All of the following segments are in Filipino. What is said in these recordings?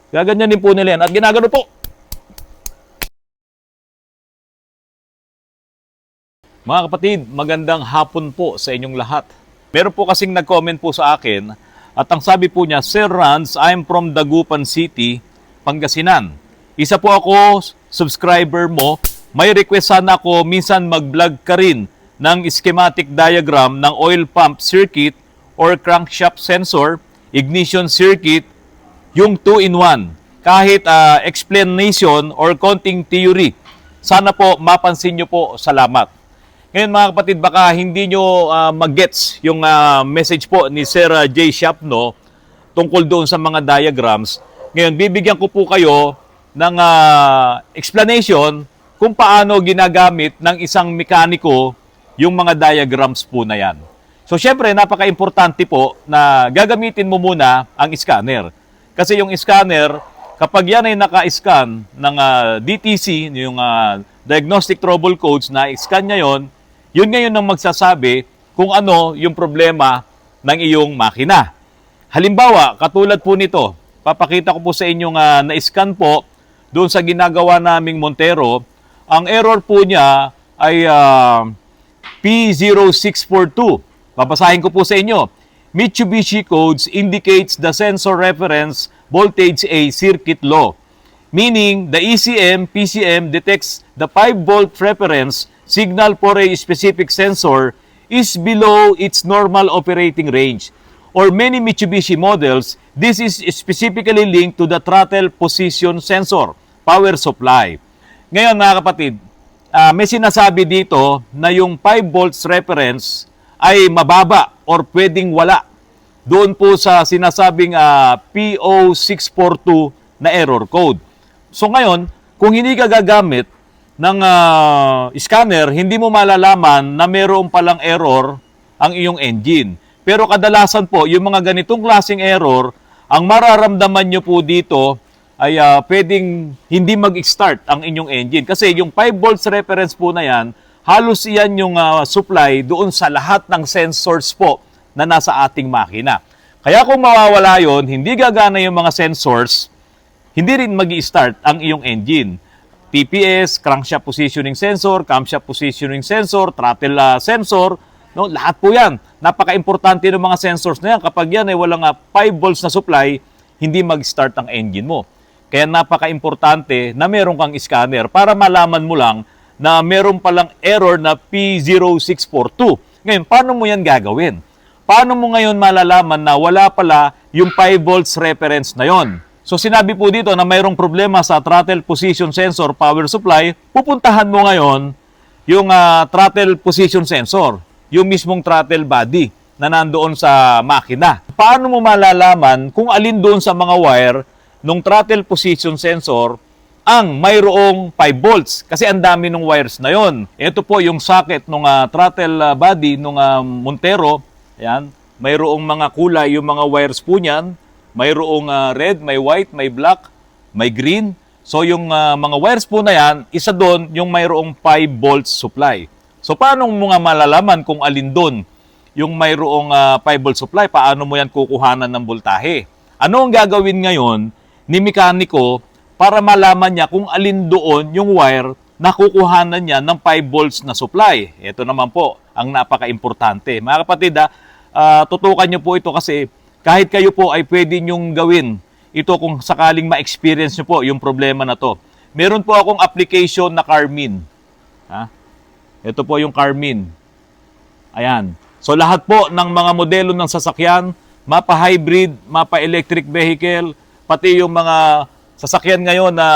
Gaganyanin po nila yan at ginagano po. Mga kapatid, magandang hapon po sa inyong lahat. Meron po kasing nag-comment po sa akin at ang sabi po niya, Sir Ranz, I'm from Dagupan City, Pangasinan. Isa po ako, subscriber mo. May request sana ako minsan mag-vlog ka rin ng schematic diagram ng oil pump circuit or crankshaft sensor, ignition circuit, yung 2-in-1. Kahit explanation or konting theory. Sana po mapansin nyo po. Salamat. Ngayon mga kapatid, baka hindi nyo mag-gets yung message po ni Sir J. Shapno tungkol doon sa mga diagrams. Ngayon, bibigyan ko po kayo ng explanation kung paano ginagamit ng isang mekaniko yung mga diagrams po na yan. So, syempre, napaka-importante po na gagamitin mo muna ang scanner. Kasi yung scanner, kapag yan ay naka-scan ng DTC, yung Diagnostic Trouble Codes na scan niya yun ngayon ang magsasabi kung ano yung problema ng iyong makina. Halimbawa, katulad po nito, papakita ko po sa inyong na-scan po doon sa ginagawa naming Montero. Ang error po niya ay P0642. Babasahin ko po sa inyo. Mitsubishi codes indicates the sensor reference voltage A circuit low. Meaning, the ECM, PCM detects the 5-volt reference signal for a specific sensor is below its normal operating range. Or many Mitsubishi models, this is specifically linked to the throttle position sensor, power supply. Ngayon mga kapatid, may sinasabi dito na yung 5 volts reference ay mababa or pwedeng wala doon po sa sinasabing P0642 na error code. So ngayon, kung hindi ka gagamit ng scanner, hindi mo malalaman na mayroon palang error ang iyong engine. Pero kadalasan po, yung mga ganitong klaseng error, ang mararamdaman nyo po dito ay pwedeng hindi mag-start ang inyong engine. Kasi yung 5 volts reference po na yan, halos iyan yung supply doon sa lahat ng sensors po na nasa ating makina. Kaya kung mawawala yon, hindi gagana yung mga sensors, hindi rin mag-i-start ang iyong engine. TPS, crankshaft positioning sensor, camshaft positioning sensor, throttle sensor, no? Lahat po yan. Napaka-importante ng mga sensors na yan. Kapag yan ay walang 5 volts na supply, hindi mag-start ang engine mo. Kaya napaka-importante na meron kang scanner para malaman mo lang na meron palang error na P0642. Ngayon, paano mo yan gagawin? Paano mo ngayon malalaman na wala pala yung 5 volts reference na yon? So sinabi po dito na mayroong problema sa throttle position sensor power supply, pupuntahan mo ngayon yung throttle position sensor, yung mismong throttle body na nandoon sa makina. Paano mo malalaman kung alin doon sa mga wire ng throttle position sensor ang mayroong 5 volts? Kasi ang dami ng wires na yon. Ito po yung socket ng throttle body ng Montero. Ayan, mayroong mga kulay yung mga wires po niyan. Mayroong red, may white, may black, may green. So yung mga wires po na yan, isa doon yung mayroong 5 volts supply. So paano mo nga malalaman kung alin doon yung mayroong 5 volts supply? Paano mo yan kukuhanan ng voltahe? Ano ang gagawin ngayon ni mekaniko para malaman niya kung alin doon yung wire na kukuhanan niya ng 5 volts na supply? Ito naman po ang napaka-importante. Mga kapatid, tutukan niyo po ito kasi kahit kayo po ay pwede nyong gawin ito kung sakaling ma-experience nyo po yung problema na to. Meron po akong application na Carmin. Ito po yung Carmin. Ayan. So lahat po ng mga modelo ng sasakyan, mapa-hybrid, mapa-electric vehicle, pati yung mga sasakyan ngayon na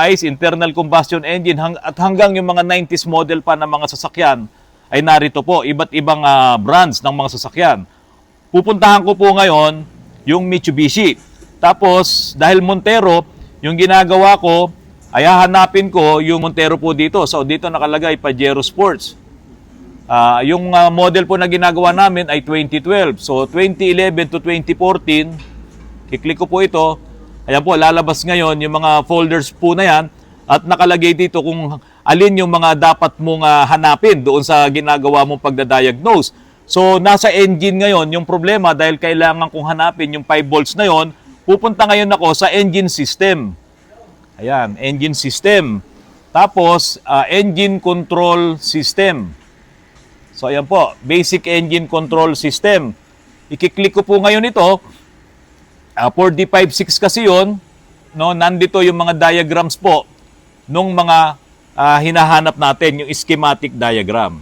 ICE, internal combustion engine, at hanggang yung mga 90s model pa ng mga sasakyan, ay narito po, iba't ibang brands ng mga sasakyan. Pupuntahan ko po ngayon yung Mitsubishi. Tapos, dahil Montero, yung ginagawa ko, ay hahanapin ko yung Montero po dito. So, dito nakalagay Pajero Sports. Yung model po na ginagawa namin ay 2012. So, 2011 to 2014, kiklik ko po ito. Ayan po, lalabas ngayon yung mga folders po na yan. At nakalagay dito kung alin yung mga dapat mong hanapin doon sa ginagawa mong pagdadiagnose. So, nasa engine ngayon yung problema dahil kailangan kong hanapin yung 5 volts na yon. pupunta ngayon ako sa engine system. Ayan, engine system. Tapos, engine control system. So, ayan po, basic engine control system. I-click ko po ngayon ito. 4D56 kasi yun. No, nandito yung mga diagrams po nung mga hinahanap natin, yung schematic diagram.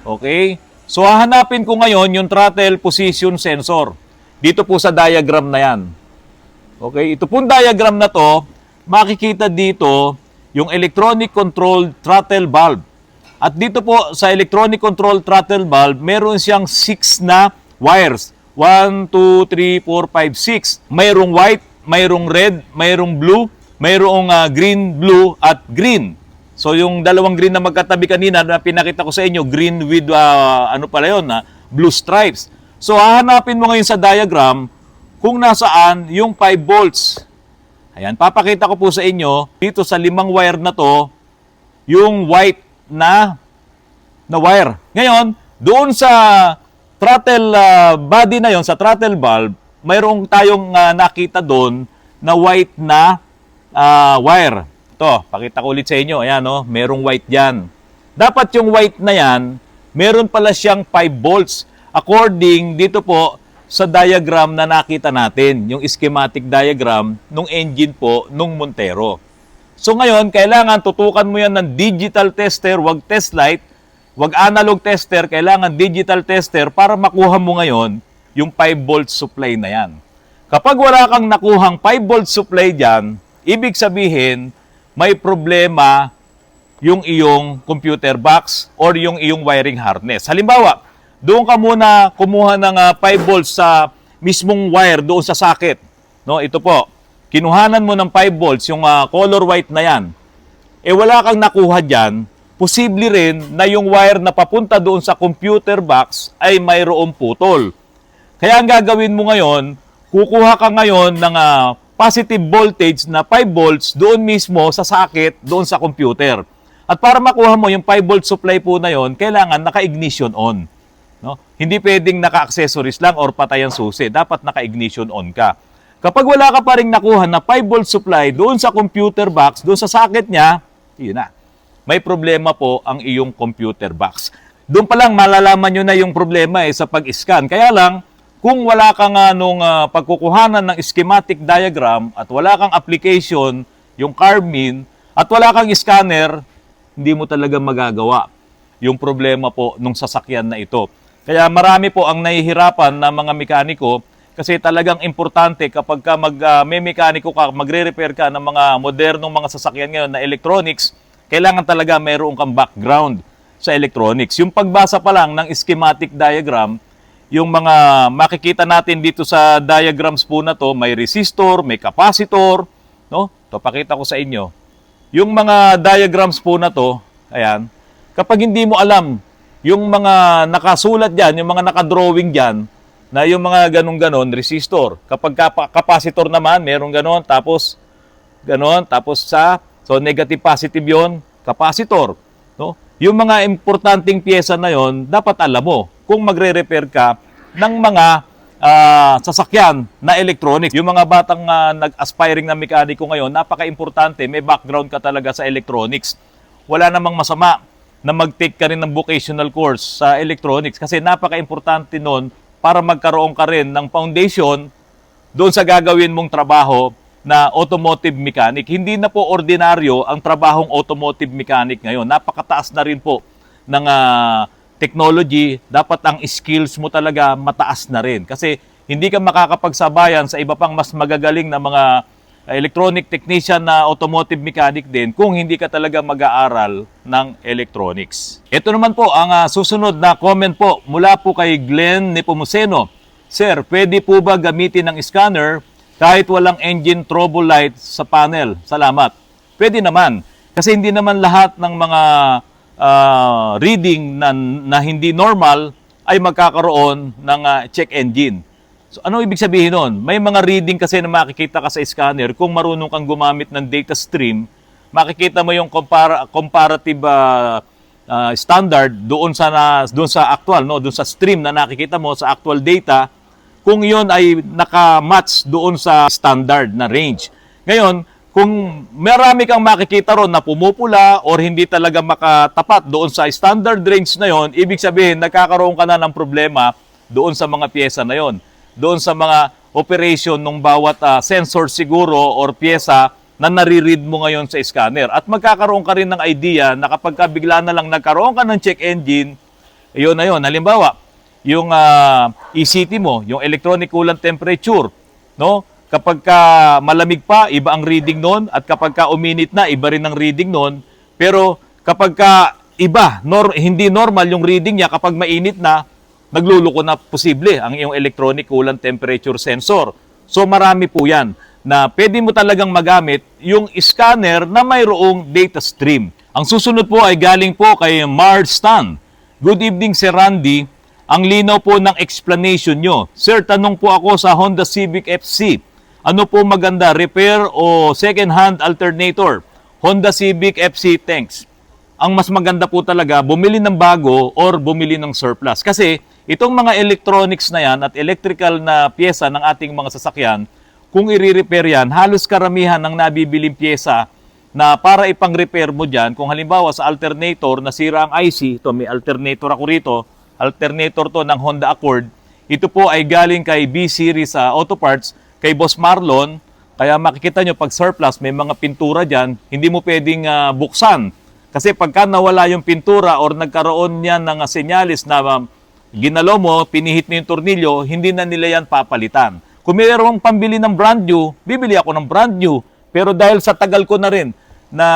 Okay? So, hahanapin ko ngayon yung throttle position sensor. Dito po sa diagram na yan. Okay? Ito pong diagram na to, makikita dito yung electronic controlled throttle valve. At dito po sa electronic controlled throttle valve, meron siyang 6 na wires. 1, 2, 3, 4, 5, 6. Mayroong white, mayroong red, mayroong blue, mayroong green, blue, at green. So yung dalawang green na magkatabi kanina na pinakita ko sa inyo, green with blue stripes. So hahanapin mo ngayon sa diagram kung nasaan yung 5 volts. Ayan, papakita ko po sa inyo dito sa 5 wire na to, yung white na wire. Ngayon, doon sa throttle body na yon, sa throttle valve, mayroong tayong nakita doon na white na wire. Ito, pakita ko ulit sa inyo. Ayan, no? Merong white dyan. Dapat yung white na yan, meron pala siyang 5 volts. According dito po sa diagram na nakita natin, yung schematic diagram nung engine po nung Montero. So ngayon, kailangan tutukan mo yan ng digital tester, wag test light, wag analog tester, kailangan digital tester para makuha mo ngayon yung 5 volt supply na yan. Kapag wala kang nakuhang 5 volt supply dyan, ibig sabihin, may problema yung iyong computer box or yung iyong wiring harness. Halimbawa, doon ka muna kumuha ng 5 volts sa mismong wire doon sa socket. No, ito po, kinuhanan mo ng 5 volts, yung color white na yan. Wala kang nakuha dyan, posible rin na yung wire na papunta doon sa computer box ay mayroong putol. Kaya ang gagawin mo ngayon, kukuha ka ngayon ng positive voltage na 5 volts doon mismo sa socket, doon sa computer. At para makuha mo yung 5 volt supply po na yon, kailangan naka-ignition on. No? Hindi pwedeng naka-accessories lang or patay ang susi. Dapat naka-ignition on ka. Kapag wala ka pa rin nakuha na 5 volt supply doon sa computer box, doon sa socket niya, yun na. May problema po ang iyong computer box. Doon pa lang malalaman nyo na yung problema sa pag-scan. Kaya lang, kung wala kang pagkukuhanan ng schematic diagram at wala kang application, yung Carmin, at wala kang scanner, hindi mo talaga magagawa yung problema po nung sasakyan na ito. Kaya marami po ang nahihirapan na mga mekaniko kasi talagang importante kapag ka may mekaniko ka, magre-repair ka ng mga modernong mga sasakyan ngayon na electronics, kailangan talaga mayroon kang background sa electronics. Yung pagbasa pa lang ng schematic diagram, yung mga makikita natin dito sa diagrams po na to, may resistor, may capacitor, no? To pakita ko sa inyo. Yung mga diagrams po na to, ayan, kapag hindi mo alam yung mga nakasulat diyan, yung mga nakadrawing diyan, na yung mga ganun-ganon, resistor. Kapag capacitor naman, meron ganon, tapos so negative positive yon, capacitor, no? Yung mga importanteng piyesa na yon, dapat alam mo kung magre-repair ka ng mga sasakyan na electronics. Yung mga batang nag-aspiring na mekaniko ngayon, napaka-importante, may background ka talaga sa electronics. Wala namang masama na mag-take ka rin ng vocational course sa electronics kasi napaka-importante nun para magkaroon ka rin ng foundation doon sa gagawin mong trabaho na automotive mechanic. Hindi na po ordinaryo ang trabahong automotive mechanic ngayon. Napakataas na rin po ng technology. Dapat ang skills mo talaga mataas na rin. Kasi hindi ka makakapagsabayan sa iba pang mas magagaling na mga electronic technician na automotive mechanic din kung hindi ka talaga mag-aaral ng electronics. Ito naman po ang susunod na comment po mula po kay Glenn Nepomuceno. Sir, pwede po ba gamitin ng scanner kahit walang engine trouble light sa panel? Salamat. Pwede naman. Kasi hindi naman lahat ng mga reading na hindi normal ay magkakaroon ng check engine. So, ano ibig sabihin nun? May mga reading kasi na makikita ka sa scanner kung marunong kang gumamit ng data stream, makikita mo yung comparative standard doon sa actual, no, doon sa stream na nakikita mo sa actual data, kung yon ay nakamatch doon sa standard na range. Ngayon, kung marami kang makikita ron na pumupula or hindi talaga makatapat doon sa standard range na yon, ibig sabihin nagkakaroon ka na ng problema doon sa mga pyesa na yon. Doon sa mga operation ng bawat sensor siguro or pyesa na nare-read mo ngayon sa scanner. At magkakaroon ka rin ng idea na kapag bigla na lang nagkaroon ka ng check engine, yun na yun. Halimbawa, yung ECT mo, yung electronic coolant temperature, no? Kapag ka malamig pa, iba ang reading noon, at kapag ka uminit na, iba rin ang reading noon. Pero kapag ka iba, hindi normal yung reading niya, kapag mainit na, nagluluko na posible ang iyong electronic coolant temperature sensor. So marami po yan na pwede mo talagang magamit yung scanner na mayroong data stream. Ang susunod po ay galing po kay Mars Stan. Good evening, Sir Randy. Ang linaw po ng explanation nyo. Sir, tanong po ako sa Honda Civic FC. Ano po maganda, repair o second-hand alternator? Honda Civic FC, thanks. Ang mas maganda po talaga, bumili ng bago or bumili ng surplus. Kasi itong mga electronics na yan at electrical na pyesa ng ating mga sasakyan, kung i-repair yan, halos karamihan ng nabibiling pyesa na para ipang-repair mo dyan, kung halimbawa sa alternator, nasira ang IC, ito may alternator ako rito, alternator to ng Honda Accord, ito po ay galing kay B-Series Auto Parts, kay Boss Marlon, kaya makikita nyo pag surplus, may mga pintura dyan, hindi mo pwedeng buksan. Kasi pagka nawala yung pintura or nagkaroon niya ng senyalis na ginalaw mo, pinihit mo yung tornilyo, hindi na nila yan papalitan. Kung mayroong pambili ng brand new, bibili ako ng brand new. Pero dahil sa tagal ko na rin na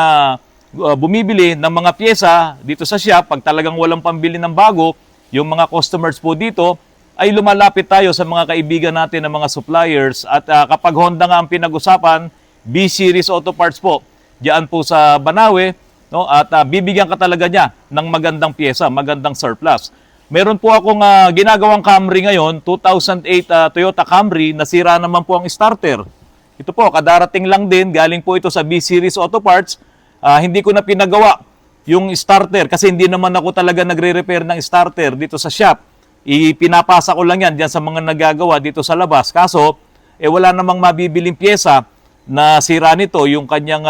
bumibili ng mga pyesa dito sa shop, pag talagang walang pambili ng bago, yung mga customers po dito, ay lumalapit tayo sa mga kaibigan natin ng mga suppliers. At kapag Honda nga ang pinag-usapan, B-Series Auto Parts po, diyan po sa Banawe, no? At bibigyan ka talaga niya ng magandang pyesa, magandang surplus. Meron po akong ginagawang Camry ngayon, 2008 Toyota Camry, nasira naman po ang starter. Ito po, kadarating lang din, galing po ito sa B-Series Auto Parts. Hindi ko na pinagawa yung starter kasi hindi naman ako talaga nagre-repair ng starter dito sa shop. Ipinapasa ko lang yan dyan sa mga nagagawa dito sa labas. Kaso, wala namang mabibiling pyesa na sira nito, yung kanyang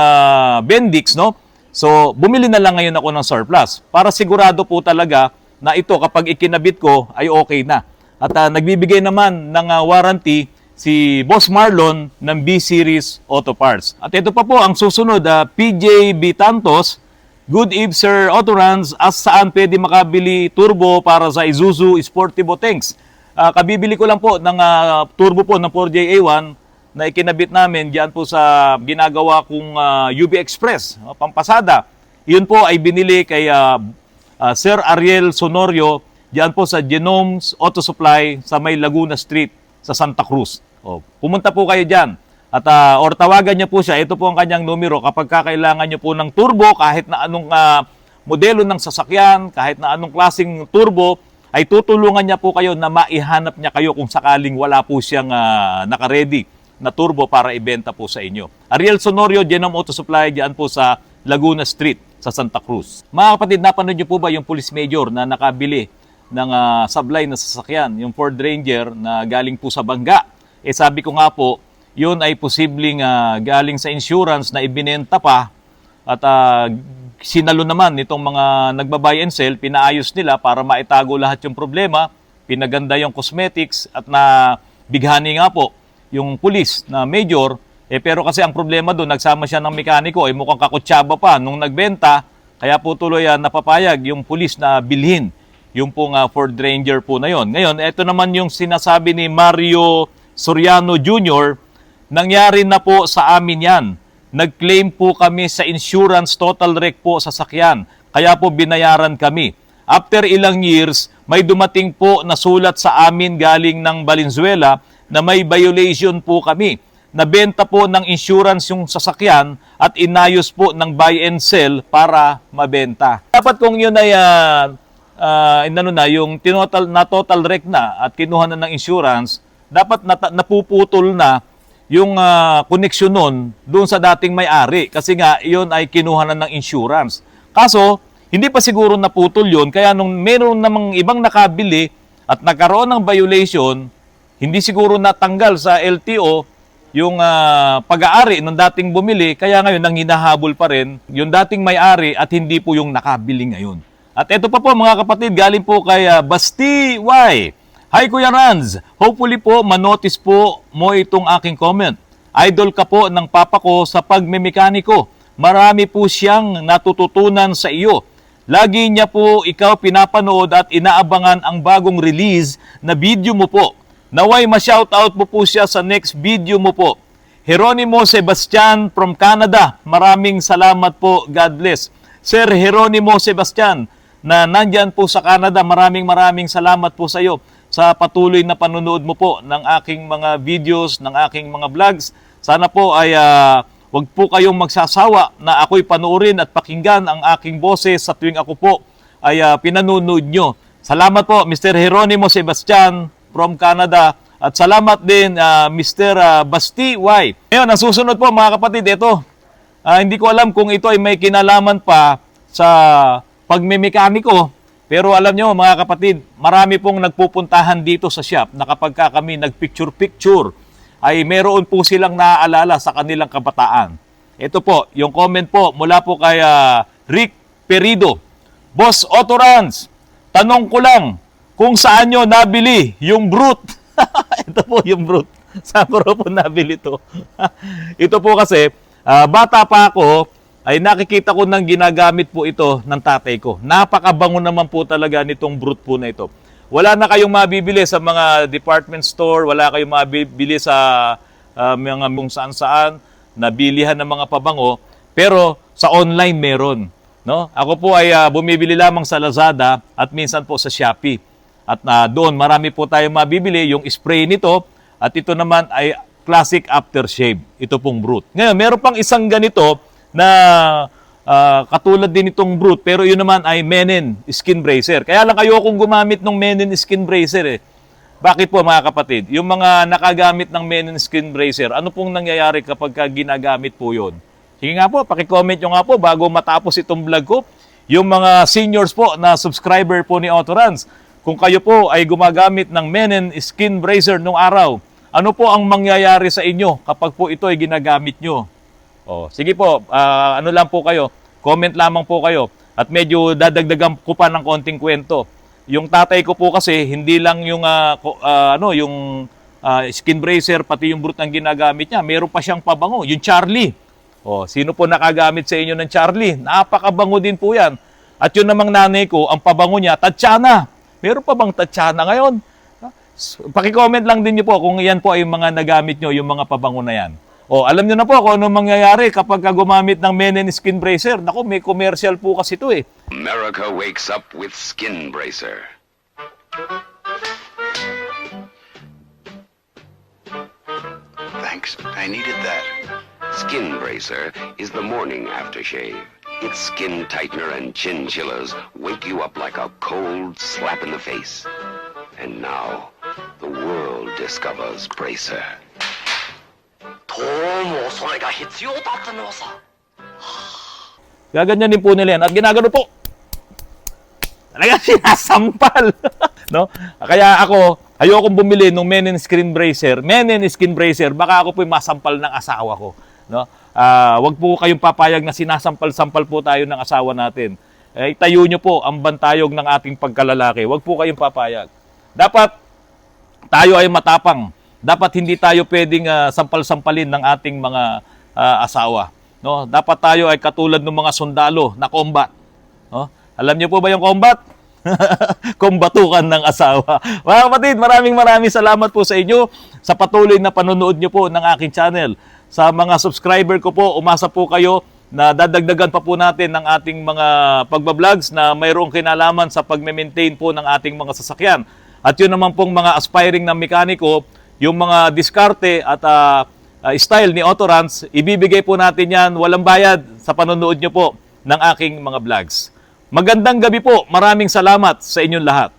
Bendix, no? So, bumili na lang ngayon ako ng surplus para sigurado po talaga na ito kapag ikinabit ko ay okay na. At nagbibigay naman ng warranty si Boss Marlon ng B-Series Auto Parts. At ito pa po ang susunod, PJ Bitantos. Good eve, Sir Autorans. Saan pwede makabili turbo para sa Isuzu Sportivo tanks? Kabibili ko lang po ng turbo po ng 4JA1 na ikinabit namin diyan po sa ginagawa kong UB Express, pampasada. Iyon po ay binili kay Sir Ariel Sonorio diyan po sa Genomes Auto Supply sa may Laguna Street sa Santa Cruz. Pumunta po kayo diyan. At or tawagan niyo po siya, ito po ang kanyang numero kapag kakailangan niyo po ng turbo, kahit na anong modelo ng sasakyan, kahit na anong klaseng turbo, ay tutulungan niya po kayo na maihanap niya kayo kung sakaling wala po siyang naka-ready na turbo para ibenta po sa inyo. Ariel Sonorio, Genome Auto Supply, diyan po sa Laguna Street sa Santa Cruz. Mga kapatid, napanood niyo po ba yung Police Major na nakabili ng sablay na sasakyan, yung Ford Ranger na galing po sa Bangga? Sabi ko nga po, yun ay posibleng galing sa insurance na ibinenta pa at sinalo naman itong mga nagbabuy and sell, pinaayos nila para maitago lahat yung problema, pinaganda yung cosmetics at na bighani nga po yung pulis na major, pero kasi ang problema doon, nagsama siya ng mekaniko, mukhang kakutsaba pa nung nagbenta, kaya po tuloy napapayag yung pulis na bilhin yung pong Ford Ranger po na yon. Ngayon, ito naman yung sinasabi ni Mario Soriano Jr., nangyari na po sa amin yan. Nag-claim po kami sa insurance total wreck po sa sakyan. Kaya po binayaran kami. After ilang years, may dumating po na sulat sa amin galing ng Valenzuela na may violation po kami. Nabenta po ng insurance yung sasakyan at inayos po ng buy and sell para mabenta. Dapat kung yun ay yung total wreck na at kinuha na ng insurance, dapat napuputol na yung koneksyon nun doon sa dating may-ari. Kasi nga, yun ay kinuha na ng insurance. Kaso, hindi pa siguro naputol yun. Kaya nung meron namang ibang nakabili at nagkaroon ng violation, hindi siguro natanggal sa LTO yung pag-aari ng dating bumili, kaya ngayon nang hinahabol pa rin yung dating may-ari at hindi po yung nakabili ngayon. At ito pa po mga kapatid, galing po kay Basti Y. Hi Kuya Ranz, hopefully po manotice po mo itong aking comment. Idol ka po ng papa ko sa pagmemekaniko. Marami po siyang natututunan sa iyo. Lagi niya po ikaw pinapanood at inaabangan ang bagong release na video mo po. Naway ma-shoutout mo po siya sa next video mo po. Jeronimo Sebastian from Canada. Maraming salamat po. God bless. Sir Jeronimo Sebastian na nandyan po sa Canada, maraming salamat po sa iyo sa patuloy na panonood mo po ng aking mga videos, ng aking mga vlogs. Sana po ay wag po kayong magsasawa na ako'y panoorin at pakinggan ang aking boses sa tuwing ako po ay pinanonood nyo. Salamat po Mr. Jeronimo Sebastian from Canada at salamat din Mr. Basti Y. Ngayon, ang susunod po mga kapatid, ito. Hindi ko alam kung ito ay may kinalaman pa sa pagmemekaniko. Pero alam nyo mga kapatid, marami pong nagpupuntahan dito sa shop na kapag kami nagpicture-picture, ay meron po silang naaalala sa kanilang kabataan. Ito po, yung comment po mula po kay Rick Perido. Boss Otorans, tanong ko lang kung saan nyo nabili yung brute. Ito po yung brute. Saan ko po nabili ito? Ito po kasi, bata pa ako, ay nakikita ko nang ginagamit po ito ng tatay ko. Napakabango naman po talaga nitong brute po na ito. Wala na kayong mabibili sa mga department store, wala kayong mabibili sa mga kung saan-saan na bilihan ng mga pabango, pero sa online meron. No? Ako po ay bumibili lamang sa Lazada at minsan po sa Shopee. At doon marami po tayong mabibili yung spray nito at ito naman ay classic aftershave. Ito pong brute. Ngayon, meron pang isang ganito na katulad din itong brute pero yun naman ay Mennen skin bracer. Kaya lang kayo kung gumamit ng Mennen skin bracer eh. Bakit po mga kapatid? Yung mga nakagamit ng Mennen skin bracer, ano pong nangyayari kapag ginagamit po yun? Sige nga po, pakicomment nyo nga po bago matapos itong vlog ko. Yung mga seniors po na subscriber po ni Otorans, kung kayo po ay gumagamit ng Mennen skin bracer nung araw, ano po ang mangyayari sa inyo kapag po ito ay ginagamit nyo? Oh, sige po, ano lang po kayo, comment lamang po kayo at medyo dadagdagan ko pa ng konting kwento. Yung tatay ko po kasi hindi lang yung skin bracer pati yung brute ang ginagamit niya, meron pa siyang pabango, yung Charlie. Oh, sino po nakagamit sa inyo ng Charlie? Napakabango din po 'yan. At yun namang nanay ko, ang pabango niya, Tatiana. Meron pa bang Tatiana ngayon? Paki-comment lang din niyo po kung iyan po ay mga nagamit niyo, yung mga pabango na yan. O, alam niyo na po kung ano mangyayari kapag gumamit ng Mennen skin bracer. Naku, may commercial po kasi ito eh. America wakes up with Skin Bracer. Thanks, I needed that. Skin Bracer is the morning aftershave. Its skin tightener and chin chillers wake you up like a cold slap in the face. And now, the world discovers Bracer. どうもそれが必要だったのさ。 Gaganyanin po nila yan. At ginagano po. Talaga sinasampal. No? Kaya ako, ayokong bumili ng Mennen skin bracer. Mennen skin bracer, baka ako po masampal ng asawa ko. No? Wag po kayong papayag na sinasampal-sampal po tayo ng asawa natin. Itayo nyo po ang bantayog ng ating pagkalalaki. Wag po kayong papayag. Dapat tayo ay matapang. Dapat hindi tayo pwedeng sampal-sampalin ng ating mga asawa. No? Dapat tayo ay katulad ng mga sundalo na combat. No? Alam niyo po ba yung combat? Kumbatukan ng asawa. Mga kapatid, maraming salamat po sa inyo sa patuloy na panonood niyo po ng aking channel. Sa mga subscriber ko po, umasa po kayo na dadagdagan pa po natin ng ating mga pagbablogs na mayroong kinalaman sa pagme-maintain po ng ating mga sasakyan. At yun naman pong mga aspiring na mekaniko, yung mga diskarte at style ni Otorans, ibibigay po natin yan walang bayad sa panonood nyo po ng aking mga vlogs. Magandang gabi po. Maraming salamat sa inyong lahat.